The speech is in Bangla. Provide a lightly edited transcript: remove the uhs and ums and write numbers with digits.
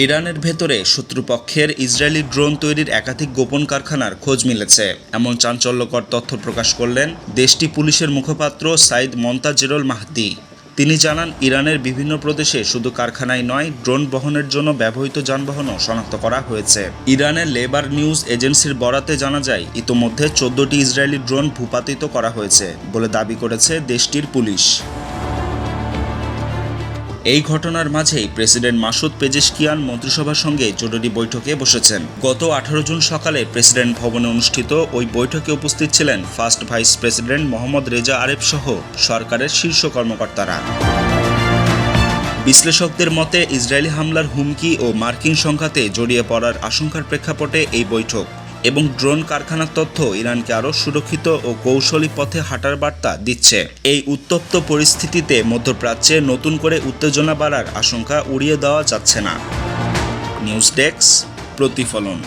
ইরানের ভেতরে শত্রুপক্ষের ইসরায়েলি ড্রোন তৈরির একাধিক গোপন কারখানার খোঁজ মিলেছে, এমন চাঞ্চল্যকর তথ্য প্রকাশ করলেন দেশটি পুলিশের মুখপাত্র সাইদ মন্তাজেরুল মাহদি। তিনি জানান, ইরানের বিভিন্ন প্রদেশে শুধু কারখানাই নয়, ড্রোন বহনের জন্য ব্যবহৃত যানবাহনও শনাক্ত করা হয়েছে। ইরানের লেবার নিউজ এজেন্সির বরাতে জানা যায়, ইতোমধ্যে 14টি ইসরায়েলি ড্রোন ভূপাতিত করা হয়েছে বলে দাবি করেছে দেশটির পুলিশ। এই ঘটনার মাঝেই প্রেসিডেন্ট মাসুদ পেজেশকিয়ান মন্ত্রিসভার সঙ্গে জরুরি বৈঠকে বসেছেন। গত 18 জুন সকালে প্রেসিডেন্ট ভবনে অনুষ্ঠিত ওই বৈঠকে উপস্থিত ছিলেন first vice president Mohammad Reza Aref সহ সরকারের শীর্ষ কর্মকর্তারা। বিশ্লেষকদের মতে, ইসরায়েলি হামলার হুমকি ও মার্কিন সংঘাতে জড়িয়ে পড়ার আশঙ্কার প্রেক্ষাপটে এই বৈঠক এবং ড্রোন কারখানার তথ্য ইরানকে আরও সুরক্ষিত ও কৌশলী পথে হাঁটার বার্তা দিচ্ছে। এই উত্তপ্ত পরিস্থিতিতে মধ্যপ্রাচ্যে নতুন করে উত্তেজনা বাড়ার আশঙ্কা উড়িয়ে দেওয়া যাচ্ছে না। নিউজ ডেস্ক, প্রতিফলন।